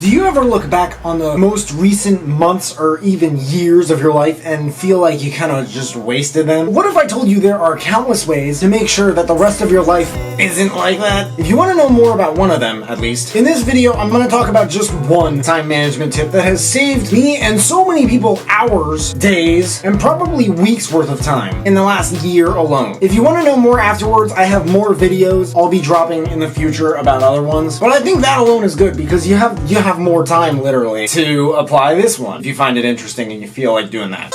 Do you ever look back on the most recent months or even years of your life and feel like you kind of just wasted them? What if I told you there are countless ways to make sure that the rest of your life isn't like that? If you want to know more about one of them, at least, in this video I'm going to talk about just one time management tip that has saved me and so many people hours, days, and probably weeks worth of time in the last year alone. If you want to know more afterwards, I have more videos I'll be dropping in the future about other ones, but I think that alone is good because you have more time, literally, to apply this one if you find it interesting and you feel like doing that.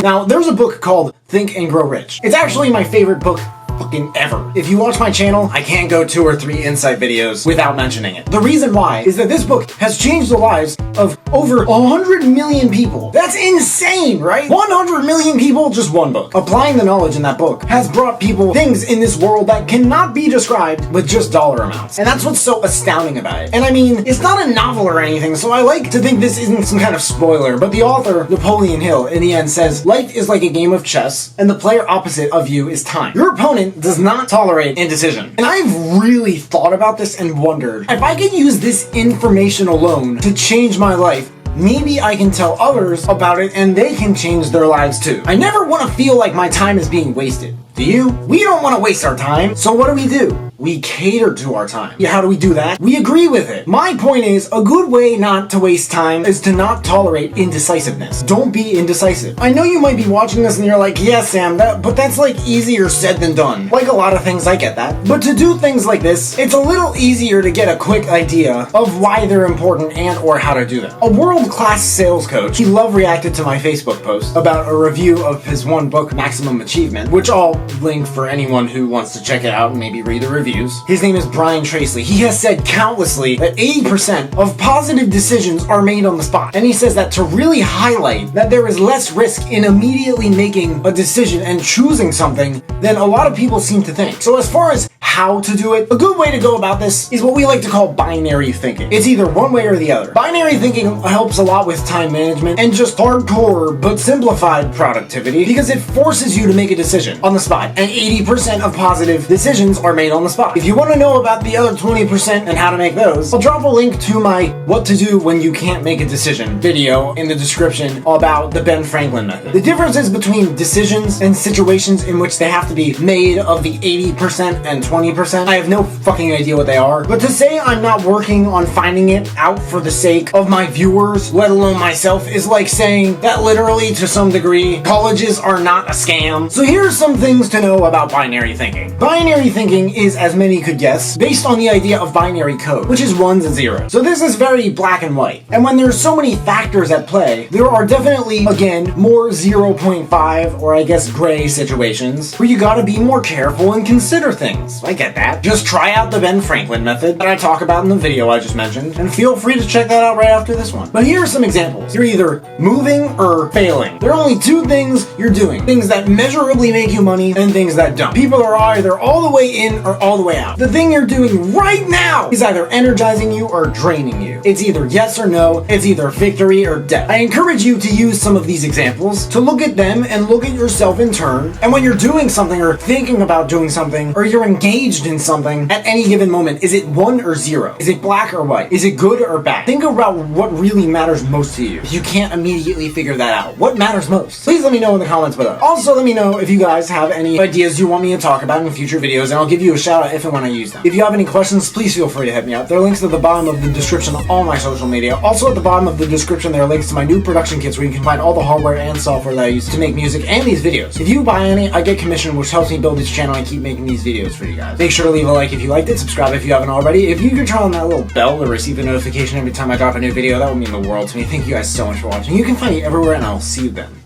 Now, there's a book called Think and Grow Rich. It's actually my favorite book fucking ever. If you watch my channel, I can't go 2 or 3 insight videos without mentioning it. The reason why is that this book has changed the lives of over 100 million people. That's insane, right? 100 million people, just one book. Applying the knowledge in that book has brought people things in this world that cannot be described with just dollar amounts. And that's what's so astounding about it. And I mean, it's not a novel or anything, so I like to think this isn't some kind of spoiler, but the author, Napoleon Hill, in the end says, life is like a game of chess, and the player opposite of you is time. Your opponent does not tolerate indecision. And I've really thought about this and wondered, if I could use this information alone to change my life, maybe I can tell others about it and they can change their lives too. I never want to feel like my time is being wasted. Do you? We don't want to waste our time, so what do? We cater to our time. Yeah, how do we do that? We agree with it. My point is, a good way not to waste time is to not tolerate indecisiveness. Don't be indecisive. I know you might be watching this and you're like, yeah, Sam, but that's like easier said than done. Like a lot of things, I get that. But to do things like this, it's a little easier to get a quick idea of why they're important and or how to do them. A world-class sales coach, he love reacted to my Facebook post about a review of his one book, Maximum Achievement, which I'll link for anyone who wants to check it out and maybe read the reviews. His name is Brian Tracy. He has said countlessly that 80% of positive decisions are made on the spot. And he says that to really highlight that there is less risk in immediately making a decision and choosing something than a lot of people seem to think. So as far as how to do it, a good way to go about this is what we like to call binary thinking. It's either one way or the other. Binary thinking helps a lot with time management and just hardcore but simplified productivity because it forces you to make a decision on the spot, and 80% of positive decisions are made on the spot. If you want to know about the other 20% and how to make those, I'll drop a link to my What to Do When You Can't Make a Decision video in the description about the Ben Franklin method. The differences between decisions and situations in which they have to be made of the 80% and 20%, I have no fucking idea what they are. But to say I'm not working on finding it out for the sake of my viewers, let alone myself, is like saying that literally, to some degree, colleges are not a scam. So here's some things to know about binary thinking. Binary thinking is, as many could guess, based on the idea of binary code, which is ones and zeros. So this is very black and white. And when there's so many factors at play, there are definitely, again, more 0.5 or I guess gray situations where you gotta be more careful and consider things. I get that. Just try out the Ben Franklin method that I talk about in the video I just mentioned, and feel free to check that out right after this one. But here are some examples. You're either moving or failing. There are only 2 things you're doing. Things that measurably make you money and things that don't. People are either all the way in or all the way out. The thing you're doing right now is either energizing you or draining you. It's either yes or no. It's either victory or death. I encourage you to use some of these examples, to look at them and look at yourself in turn. And when you're doing something or thinking about doing something, or you're engaged in something at any given moment, is it 1 or 0? Is it black or white? Is it good or bad? Think about what really matters most to you. If you can't immediately figure that out, what matters most? Please let me know in the comments below. Also, let me know if you guys have any ideas you want me to talk about in future videos, and I'll give you a shout out if and when I use them. If you have any questions, please feel free to hit me up. There are links at the bottom of the description of all my social media. Also at the bottom of the description there are links to my new production kits where you can find all the hardware and software that I use to make music and these videos. If you buy any, I get commission, which helps me build this channel and keep making these videos for you guys. Make sure to leave a like if you liked it, subscribe if you haven't already. If you could turn on that little bell to receive a notification every time I drop a new video, that would mean the world to me. Thank you guys so much for watching. You can find me everywhere, and I'll see you then.